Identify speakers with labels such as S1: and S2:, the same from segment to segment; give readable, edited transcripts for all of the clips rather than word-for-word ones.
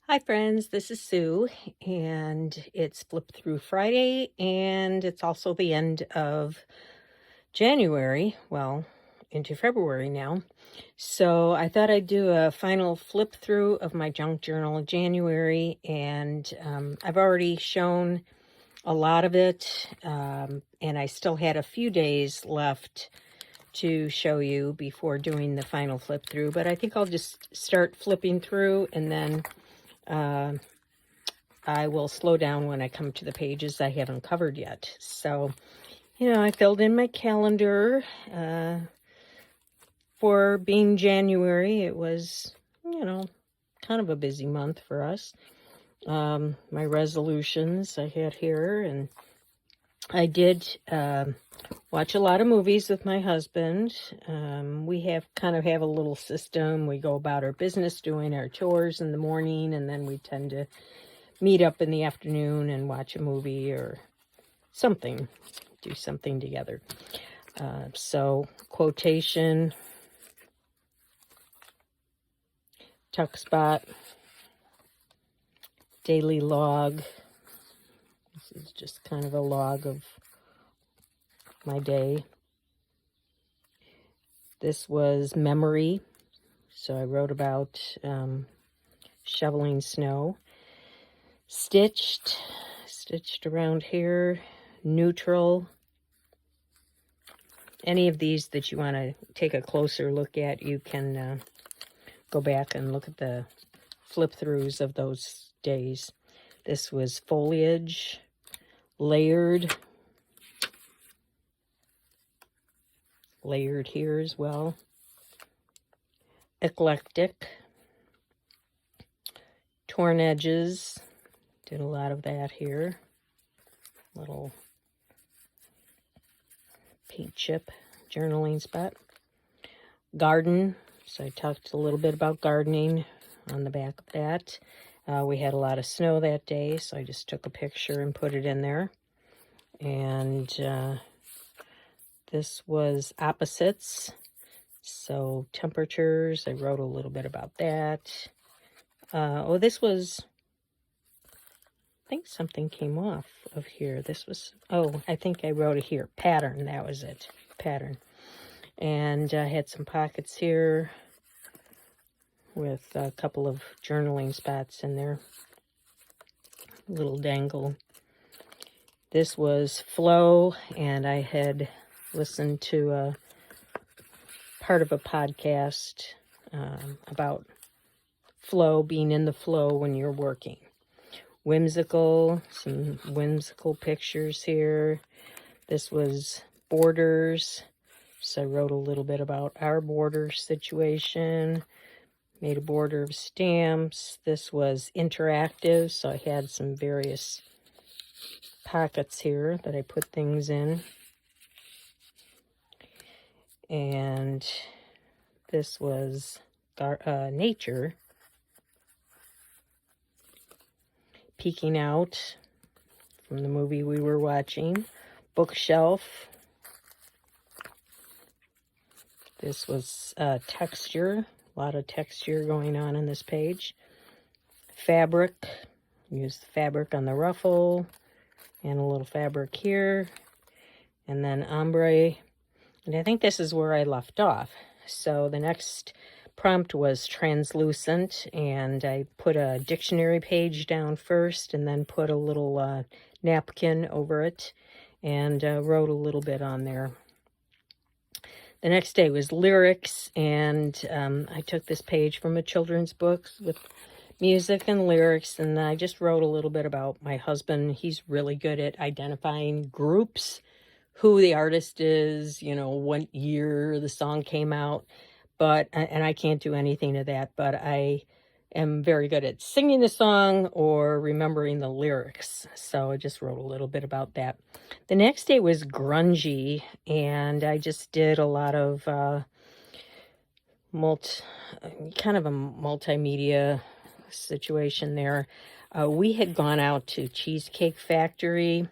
S1: Hi, friends. This is Sue, and it's Flip Through Friday, and it's also the end of January. Well, into February now. So I thought I'd do a final flip through of my junk journal of January, and I've already shown a lot of it, and I still had a few days left to show you before doing the final flip through, but I think I'll just start flipping through and then I will slow down when I come to the pages I haven't covered yet. So, I filled in my calendar for being January. It was, kind of a busy month for us. My resolutions I had here, and I did watch a lot of movies with my husband. We have a little system. We go about our business doing our chores in the morning, and then we tend to meet up in the afternoon and watch a movie or something, do something together. So quotation, tuck spot, daily log. This is just kind of a log of my day. This was memory. So I wrote about shoveling snow. Stitched around here. Neutral. Any of these that you want to take a closer look at, you can go back and look at the flip throughs of those days. This was foliage, layered here as well. Eclectic, torn edges, did a lot of that here. Little paint chip journaling spot. Garden, so I talked a little bit about gardening on the back of that. We had a lot of snow that day, so I just took a picture and put it in there. And this was opposites, so temperatures. I wrote a little bit about that. This was, I think something came off of here. This was, I think I wrote it here. Pattern, that was it. Pattern. And I had some pockets here with a couple of journaling spots in there. Little dangle. This was flow, and I had listened to a part of a podcast about flow, being in the flow when you're working. Whimsical, some whimsical pictures here. This was borders, so I wrote a little bit about our border situation. Made a border of stamps. This was interactive, so I had some various pockets here that I put things in. And this was nature. Peeking out from the movie we were watching. Bookshelf. This was texture. A lot of texture going on in this page. Fabric. Use the fabric on the ruffle. And a little fabric here. And then ombre. And I think this is where I left off. So the next prompt was translucent, and I put a dictionary page down first and then put a little napkin over it and wrote a little bit on there. The next day was lyrics, and I took this page from a children's book with music and lyrics, and I just wrote a little bit about my husband. He's really good at identifying groups, who the artist is, what year the song came out. And I can't do anything to that, but I am very good at singing the song or remembering the lyrics. So I just wrote a little bit about that. The next day was grungy, and I just did a lot of kind of a multimedia situation there. We had gone out to Cheesecake Factory.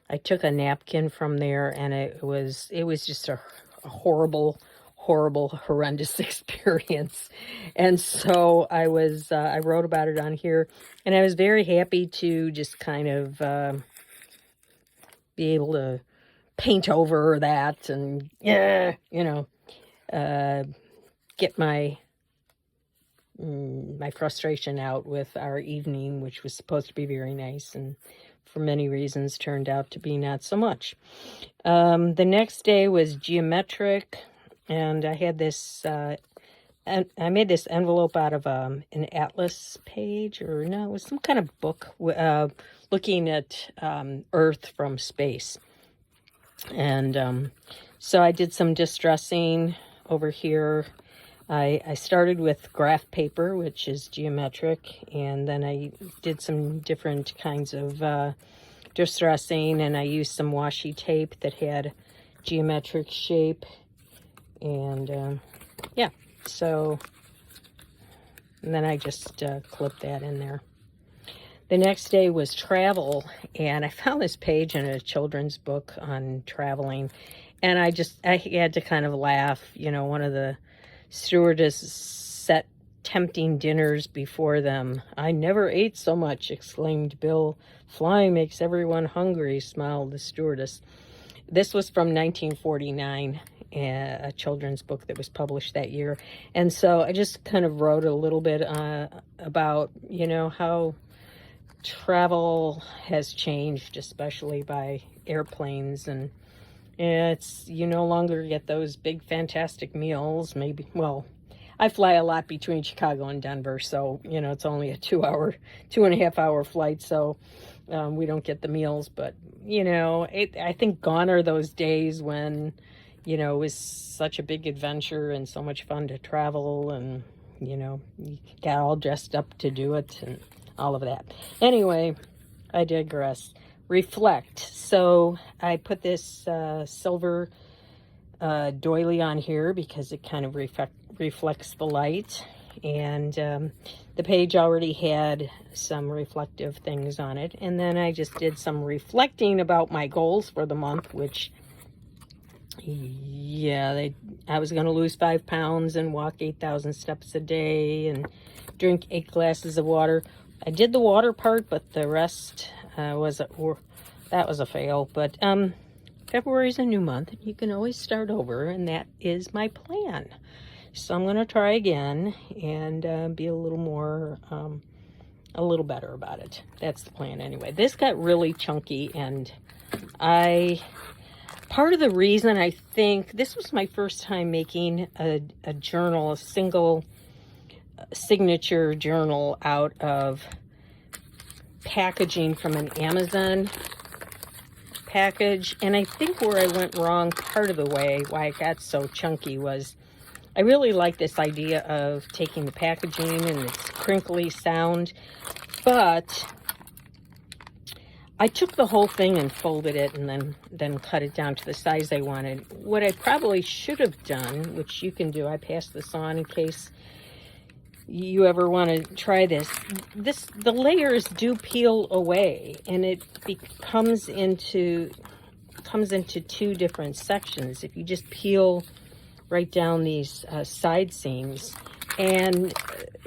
S1: I took a napkin from there, and it was just a horrible horrible, horrendous experience. And so I wrote about it on here, and I was very happy to just kind of be able to paint over that and, get my frustration out with our evening, which was supposed to be very nice, and for many reasons turned out to be not so much. The next day was geometric, and I had this, and I made this envelope out of an atlas page, or no, it was some kind of book looking at Earth from space. And so I did some distressing over here. I started with graph paper, which is geometric, and then I did some different kinds of distressing, and I used some washi tape that had geometric shape, and yeah, so, and then I just clipped that in there. The next day was travel, and I found this page in a children's book on traveling, and I had to kind of laugh. One of the stewardesses set tempting dinners before them. "I never ate so much," exclaimed Bill. "Flying makes everyone hungry," smiled the stewardess. This was from 1949, a children's book that was published that year. And so I just kind of wrote a little bit about, how travel has changed, especially by airplanes, and it's, you no longer get those big fantastic meals. Maybe, well, I fly a lot between Chicago and Denver, so it's only a 2.5 hour flight, so we don't get the meals. But I think gone are those days when it was such a big adventure and so much fun to travel, and you got all dressed up to do it and all of that. Anyway, I digress. Reflect. So I put this silver doily on here because it kind of reflects the light, and the page already had some reflective things on it. And then I just did some reflecting about my goals for the month, which, yeah, I was going to lose 5 pounds and walk 8,000 steps a day and drink 8 glasses of water. I did the water part, but the rest that was a fail. But February is a new month, and you can always start over, and that is my plan. So I'm going to try again and be a little better about it. That's the plan anyway. This got really chunky, and part of the reason I think this was my first time making a journal, a single signature journal out of packaging from an Amazon package. And I think where I went wrong, part of the way why it got so chunky, was I really like this idea of taking the packaging and its crinkly sound, but I took the whole thing and folded it and then cut it down to the size I wanted. What I probably should have done, which you can do, I passed this on in case you ever want to try this. The layers do peel away, and it comes into 2 different sections if you just peel right down these side seams, and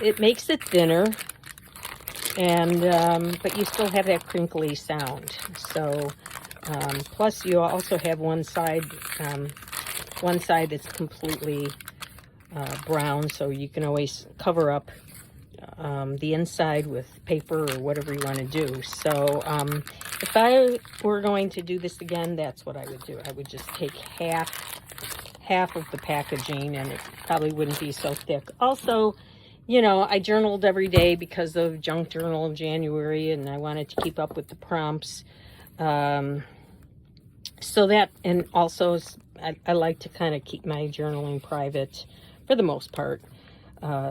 S1: it makes it thinner, and but you still have that crinkly sound. So plus you also have one side that's completely brown, so you can always cover up the inside with paper or whatever you want to do. So if I were going to do this again, that's what I would do. I would just take half of the packaging, and it probably wouldn't be so thick. Also, I journaled every day because of Junk Journal in January, and I wanted to keep up with the prompts. So that, and also I like to kind of keep my journaling private for the most part.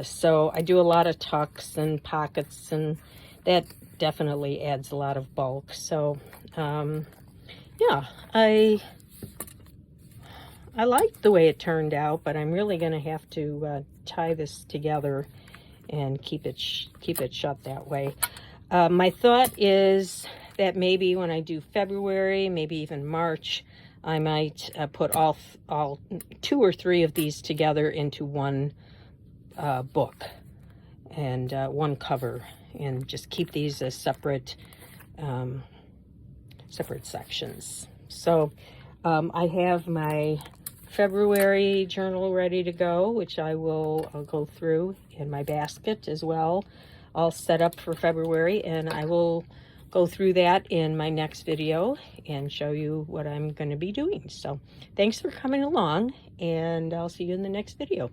S1: So I do a lot of tucks and pockets, and that definitely adds a lot of bulk. So yeah, I like the way it turned out, but I'm really going to have to tie this together and keep it shut that way. My thought is that maybe when I do February, maybe even March, I might put all 2 or 3 of these together into one book and one cover, and just keep these as separate separate sections. So I have my February journal ready to go, which I'll go through in my basket as well, all set up for February, and I will go through that in my next video and show you what I'm going to be doing. So thanks for coming along, and I'll see you in the next video.